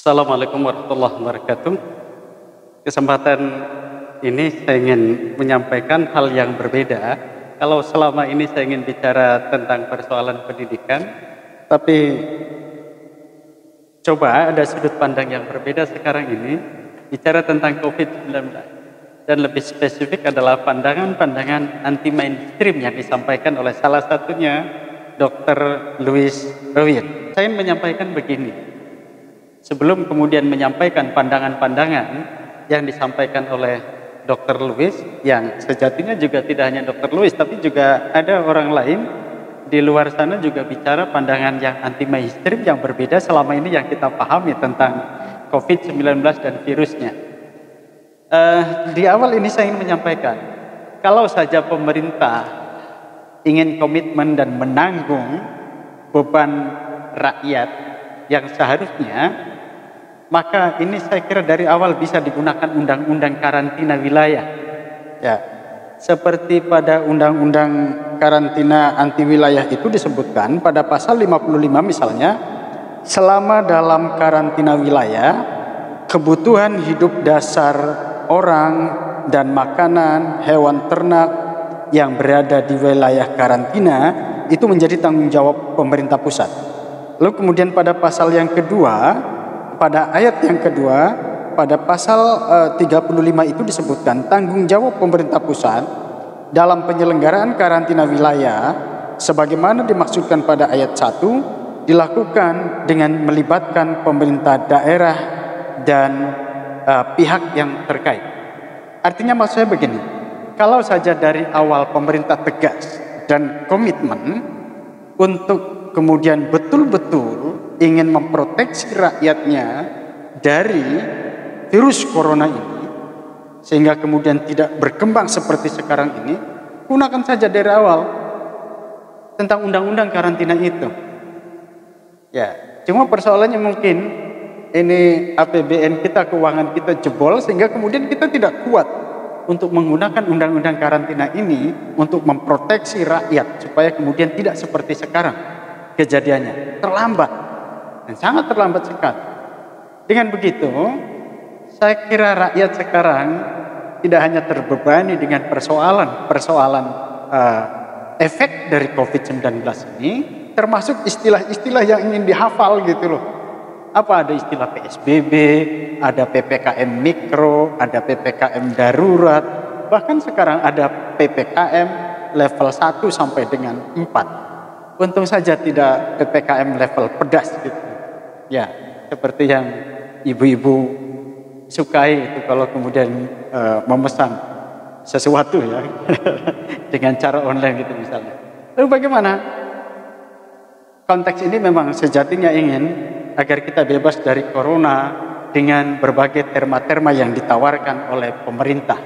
Assalamualaikum warahmatullahi wabarakatuh. Kesempatan ini saya ingin menyampaikan hal yang berbeda. Kalau selama ini saya ingin bicara tentang persoalan pendidikan, tapi coba ada sudut pandang yang berbeda sekarang ini, bicara tentang COVID-19. Dan lebih spesifik adalah pandangan-pandangan anti-mainstream yang disampaikan oleh salah satunya Dr. Louis Irwin. Saya ingin menyampaikan begini. Sebelum kemudian menyampaikan pandangan-pandangan yang disampaikan oleh Dr. Louis, yang sejatinya juga tidak hanya Dr. Louis, tapi juga ada orang lain di luar sana juga bicara pandangan yang anti-mainstream yang berbeda selama ini yang kita pahami tentang COVID-19 dan virusnya. Di awal ini saya ingin menyampaikan, kalau saja pemerintah ingin komitmen dan menanggung beban rakyat yang seharusnya, maka ini saya kira dari awal bisa digunakan undang-undang karantina wilayah. Ya, seperti pada undang-undang karantina anti wilayah itu disebutkan pada pasal 55 misalnya, selama dalam karantina wilayah, kebutuhan hidup dasar orang dan makanan hewan ternak yang berada di wilayah karantina itu menjadi tanggung jawab pemerintah pusat. Lalu kemudian pada pasal yang kedua, pada ayat yang kedua, pada pasal 35 itu disebutkan tanggung jawab pemerintah pusat dalam penyelenggaraan karantina wilayah sebagaimana dimaksudkan pada ayat 1 dilakukan dengan melibatkan pemerintah daerah dan pihak yang terkait. Artinya maksud saya begini, kalau saja dari awal pemerintah tegas dan komitmen untuk kemudian betul-betul ingin memproteksi rakyatnya dari virus corona ini, sehingga kemudian tidak berkembang seperti sekarang ini, gunakan saja dari awal tentang undang-undang karantina itu. Ya, cuma persoalannya mungkin ini APBN kita, keuangan kita jebol, sehingga kemudian kita tidak kuat untuk menggunakan undang-undang karantina ini untuk memproteksi rakyat supaya kemudian tidak seperti sekarang kejadiannya, terlambat dan sangat terlambat sekali. Dengan begitu, saya kira rakyat sekarang tidak hanya terbebani dengan persoalan efek dari COVID-19 ini, termasuk istilah-istilah yang ingin dihafal gitu loh. Apa ada istilah PSBB, ada PPKM mikro, ada PPKM darurat, bahkan sekarang ada PPKM level 1 sampai dengan 4. Untung saja tidak PPKM level pedas gitu. Ya, seperti yang ibu-ibu sukai itu kalau kemudian memesan sesuatu ya dengan cara online gitu misalnya. Lalu bagaimana? Konteks ini memang sejatinya ingin agar kita bebas dari corona dengan berbagai terma-terma yang ditawarkan oleh pemerintah.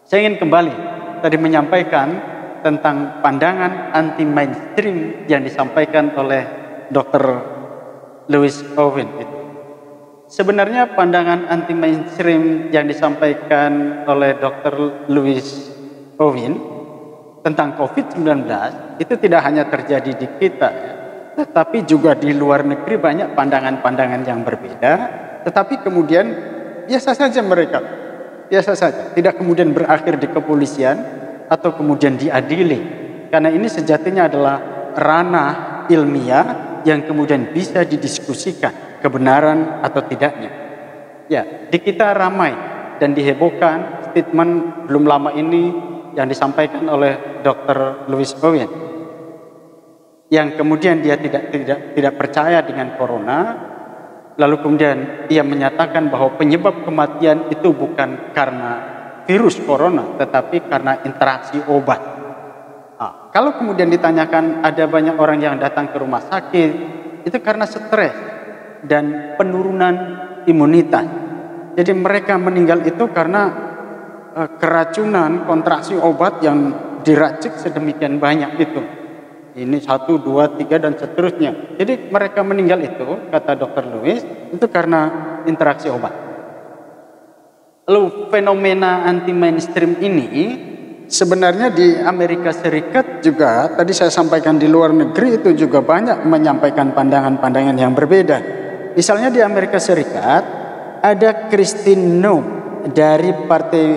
Saya ingin kembali tadi menyampaikan tentang pandangan anti-mainstream yang disampaikan oleh Dr. Louis Irwin itu. Sebenarnya pandangan anti-mainstream yang disampaikan oleh Dr. Louis Irwin tentang COVID-19 itu tidak hanya terjadi di kita, tetapi juga di luar negeri banyak pandangan-pandangan yang berbeda, tetapi kemudian biasa saja mereka, biasa saja, tidak kemudian berakhir di kepolisian atau kemudian diadili, karena ini sejatinya adalah ranah ilmiah yang kemudian bisa didiskusikan kebenaran atau tidaknya. Ya, di kita ramai dan dihebohkan statement belum lama ini yang disampaikan oleh Dr. Louis Irwin, yang kemudian dia tidak percaya dengan corona, lalu kemudian dia menyatakan bahwa penyebab kematian itu bukan karena virus corona, tetapi karena interaksi obat. Kalau kemudian ditanyakan ada banyak orang yang datang ke rumah sakit, itu karena stres dan penurunan imunitas. Jadi mereka meninggal itu karena keracunan kontraksi obat yang diracik sedemikian banyak itu. Ini 1, 2, 3 dan seterusnya. Jadi mereka meninggal itu, kata Dr. Louis, itu karena interaksi obat. Lalu fenomena anti-mainstream ini sebenarnya di Amerika Serikat juga, tadi saya sampaikan di luar negeri itu juga banyak menyampaikan pandangan-pandangan yang berbeda. Misalnya di Amerika Serikat ada Christine Noem dari Partai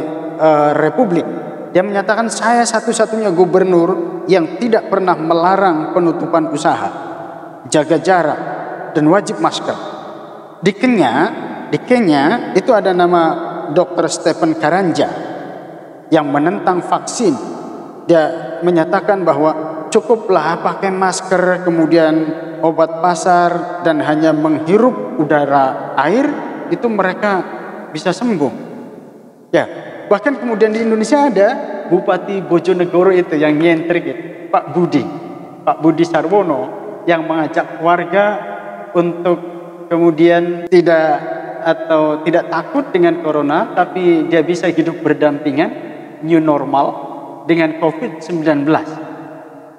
Republik. Dia menyatakan saya satu-satunya gubernur yang tidak pernah melarang penutupan usaha, jaga jarak, dan wajib masker. Di Kenya itu ada nama Dr. Stephen Karanja yang menentang vaksin. Dia menyatakan bahwa cukuplah pakai masker, kemudian obat pasar, dan hanya menghirup udara air, itu mereka bisa sembuh. Ya, bahkan kemudian di Indonesia ada Bupati Bojonegoro itu yang nyentrik itu, Pak Budi Sarwono, yang mengajak warga untuk kemudian tidak takut dengan corona, tapi dia bisa hidup berdampingan, new normal dengan COVID-19.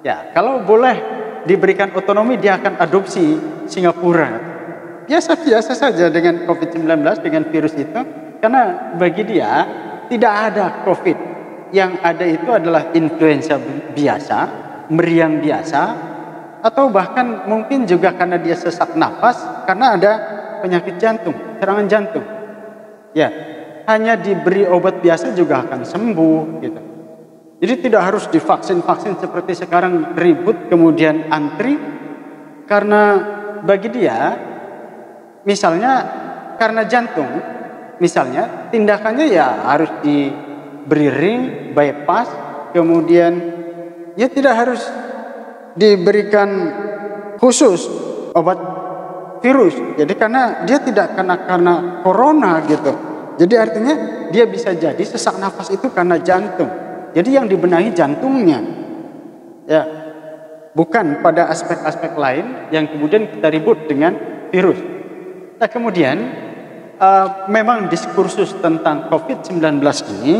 Ya, kalau boleh diberikan otonomi, dia akan adopsi Singapura. Biasa-biasa saja dengan COVID-19, dengan virus itu, karena bagi dia tidak ada COVID. Yang ada itu adalah influenza biasa, meriang biasa, atau bahkan mungkin juga karena dia sesak nafas, karena ada penyakit jantung, serangan jantung. Ya, hanya diberi obat biasa juga akan sembuh gitu. Jadi tidak harus divaksin seperti sekarang, ribut kemudian antri, karena bagi dia misalnya karena jantung, misalnya tindakannya ya harus diberi ring, bypass, kemudian ya tidak harus diberikan khusus obat virus. Jadi karena dia tidak karena corona gitu. Jadi artinya dia bisa jadi sesak nafas itu karena jantung. Jadi yang dibenahi jantungnya, ya, bukan pada aspek-aspek lain yang kemudian kita ribut dengan virus. Nah kemudian memang diskursus tentang COVID-19 ini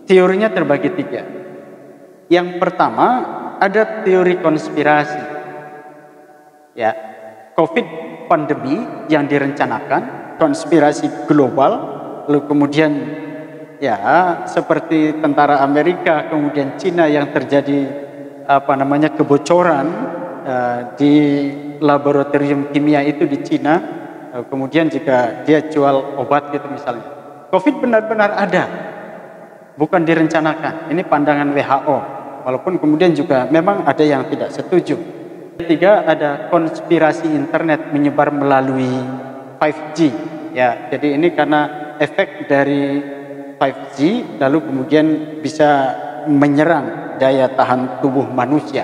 teorinya terbagi 3. Yang pertama ada teori konspirasi. Ya, COVID pandemi yang direncanakan, konspirasi global, lalu kemudian ya seperti tentara Amerika, kemudian Cina yang terjadi kebocoran di laboratorium kimia itu di Cina, kemudian jika dia jual obat gitu misalnya. COVID benar-benar ada, bukan direncanakan. Ini pandangan WHO, walaupun kemudian juga memang ada yang tidak setuju. Ketiga, ada konspirasi internet menyebar melalui 5G. Ya, jadi ini karena efek dari 5G lalu kemudian bisa menyerang daya tahan tubuh manusia.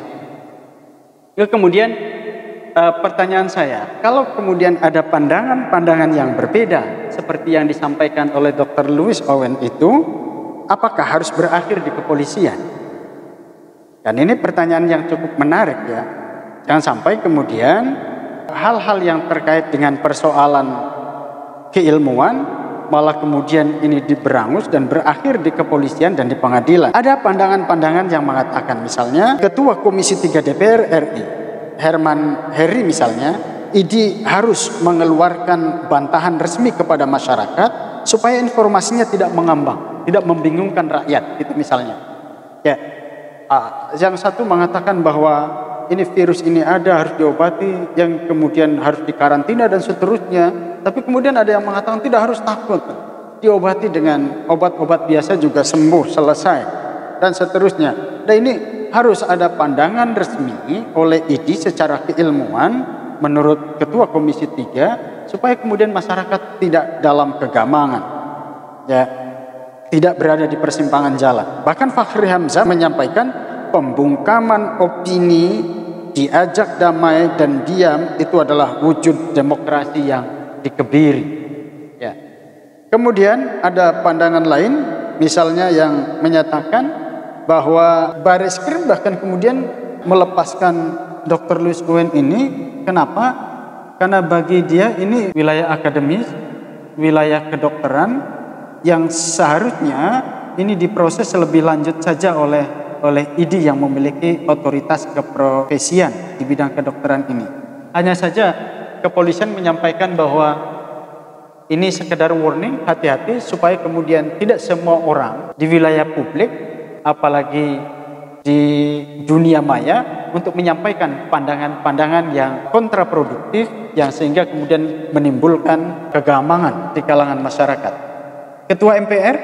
Kemudian pertanyaan saya, kalau kemudian ada pandangan-pandangan yang berbeda seperti yang disampaikan oleh Dr. Lewis Owen itu, apakah harus berakhir di kepolisian? Dan ini pertanyaan yang cukup menarik ya. Jangan sampai kemudian hal-hal yang terkait dengan persoalan keilmuan malah kemudian ini diberangus dan berakhir di kepolisian dan di pengadilan. Ada pandangan-pandangan yang mengatakan misalnya Ketua Komisi 3 DPR RI Herman Heri misalnya, ID harus mengeluarkan bantahan resmi kepada masyarakat supaya informasinya tidak mengambang, tidak membingungkan rakyat, itu misalnya. Ya, yang satu mengatakan bahwa ini virus ini ada, harus diobati, yang kemudian harus dikarantina dan seterusnya. Tapi kemudian ada yang mengatakan tidak harus takut, diobati dengan obat-obat biasa juga sembuh, selesai, dan seterusnya. Dan ini harus ada pandangan resmi oleh ID secara keilmuan menurut Ketua Komisi 3 supaya kemudian masyarakat tidak dalam kegamangan, ya, tidak berada di persimpangan jalan. Bahkan Fachri Hamzah menyampaikan pembungkaman opini, diajak damai dan diam itu adalah wujud demokrasi yang dikebiri. Ya. Kemudian ada pandangan lain, misalnya yang menyatakan bahwa Baris-Krim bahkan kemudian melepaskan Dr. Lewis Owen ini. Kenapa? Karena bagi dia ini wilayah akademis, wilayah kedokteran yang seharusnya ini diproses lebih lanjut saja oleh ID yang memiliki otoritas keprofesian di bidang kedokteran ini. Hanya saja kepolisian menyampaikan bahwa ini sekedar warning, hati-hati supaya kemudian tidak semua orang di wilayah publik, apalagi di dunia maya, untuk menyampaikan pandangan-pandangan yang kontraproduktif yang sehingga kemudian menimbulkan kegamangan di kalangan masyarakat. Ketua MPR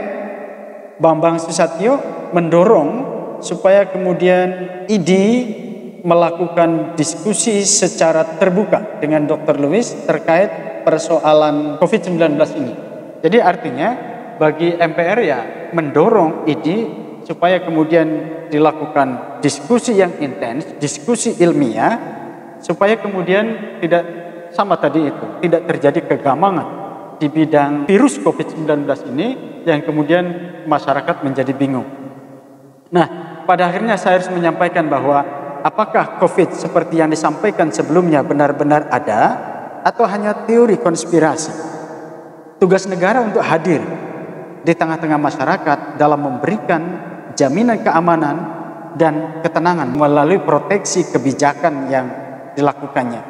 Bambang Susatyo mendorong supaya kemudian ID melakukan diskusi secara terbuka dengan Dr. Lewis terkait persoalan COVID-19 ini. Jadi artinya bagi MPR ya mendorong ID supaya kemudian dilakukan diskusi yang intens, diskusi ilmiah, supaya kemudian tidak sama tadi itu, tidak terjadi kegamangan di bidang virus COVID-19 ini yang kemudian masyarakat menjadi bingung. Nah, pada akhirnya saya harus menyampaikan bahwa apakah COVID seperti yang disampaikan sebelumnya benar-benar ada atau hanya teori konspirasi? Tugas negara untuk hadir di tengah-tengah masyarakat dalam memberikan jaminan keamanan dan ketenangan melalui proteksi kebijakan yang dilakukannya.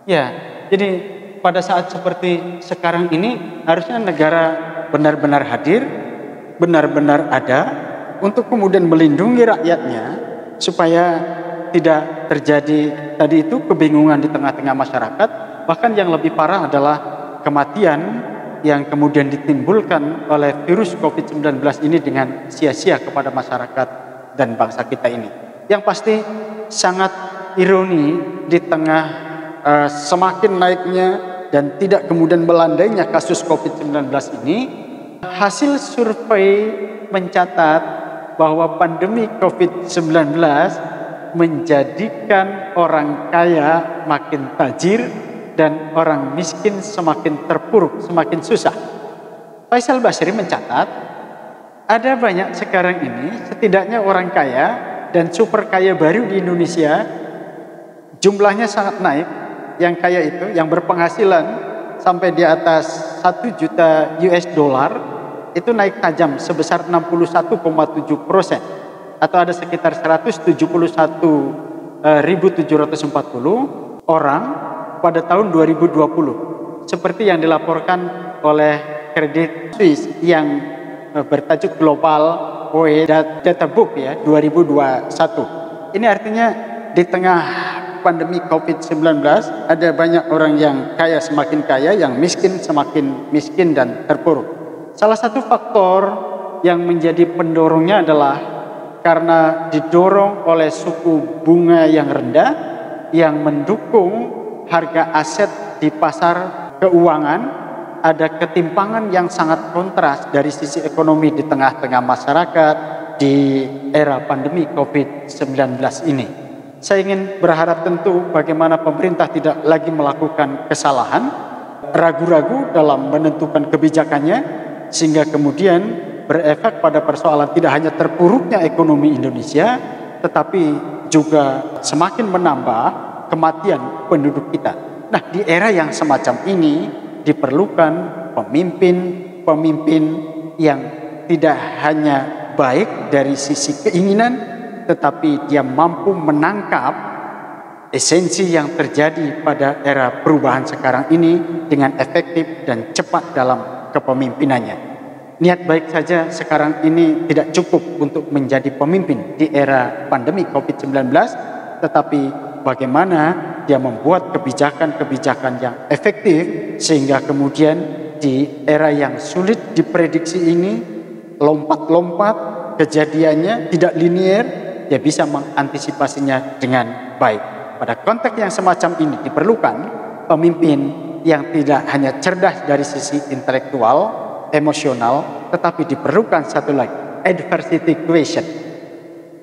Ya, jadi pada saat seperti sekarang ini harusnya negara benar-benar hadir, benar-benar ada untuk kemudian melindungi rakyatnya supaya tidak terjadi tadi itu kebingungan di tengah-tengah masyarakat. Bahkan yang lebih parah adalah kematian yang kemudian ditimbulkan oleh virus COVID-19 ini dengan sia-sia kepada masyarakat dan bangsa kita ini. Yang pasti sangat ironi di tengah semakin naiknya dan tidak kemudian melandainya kasus COVID-19 ini, hasil survei mencatat bahwa pandemi COVID-19 menjadikan orang kaya makin tajir dan orang miskin semakin terpuruk, semakin susah. Faisal Basri mencatat, ada banyak sekarang ini setidaknya orang kaya dan super kaya baru di Indonesia, jumlahnya sangat naik. Yang kaya itu, yang berpenghasilan sampai di atas 1 juta US dollar, itu naik tajam sebesar 61,7%, atau ada sekitar 171.740 orang pada tahun 2020, seperti yang dilaporkan oleh Credit Suisse yang bertajuk Global OE Data Book ya 2021. Ini artinya di tengah pandemi COVID-19 ada banyak orang yang kaya semakin kaya, yang miskin semakin miskin dan terpuruk. Salah satu faktor yang menjadi pendorongnya adalah karena didorong oleh suku bunga yang rendah yang mendukung harga aset di pasar keuangan, ada ketimpangan yang sangat kontras dari sisi ekonomi di tengah-tengah masyarakat di era pandemi COVID-19 ini. Saya ingin berharap tentu bagaimana pemerintah tidak lagi melakukan kesalahan, ragu-ragu dalam menentukan kebijakannya, sehingga kemudian berefek pada persoalan tidak hanya terpuruknya ekonomi Indonesia, tetapi juga semakin menambah kematian penduduk kita. Nah, di era yang semacam ini diperlukan pemimpin yang tidak hanya baik dari sisi keinginan, tetapi dia mampu menangkap esensi yang terjadi pada era perubahan sekarang ini dengan efektif dan cepat dalam kepemimpinannya. Niat baik saja sekarang ini tidak cukup untuk menjadi pemimpin di era pandemi COVID-19, tetapi bagaimana dia membuat kebijakan-kebijakan yang efektif sehingga kemudian di era yang sulit diprediksi ini, lompat-lompat kejadiannya tidak linear, dia bisa mengantisipasinya dengan baik. Pada konteks yang semacam ini diperlukan pemimpin yang tidak hanya cerdas dari sisi intelektual, emosional, tetapi diperlukan satu lagi, adversity question.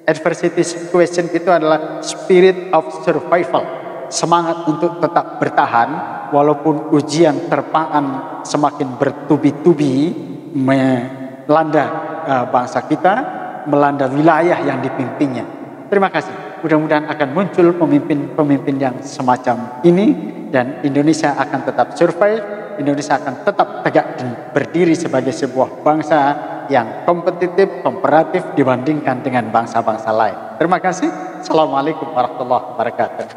Adversity question itu adalah spirit of survival, semangat untuk tetap bertahan walaupun ujian terpaan semakin bertubi-tubi melanda bangsa kita, melanda wilayah yang dipimpinnya. Terima kasih. Mudah-mudahan akan muncul pemimpin-pemimpin yang semacam ini dan Indonesia akan tetap survive. Indonesia akan tetap tegak dan berdiri sebagai sebuah bangsa yang kompetitif, komparatif dibandingkan dengan bangsa-bangsa lain. Terima kasih. Assalamualaikum warahmatullahi wabarakatuh.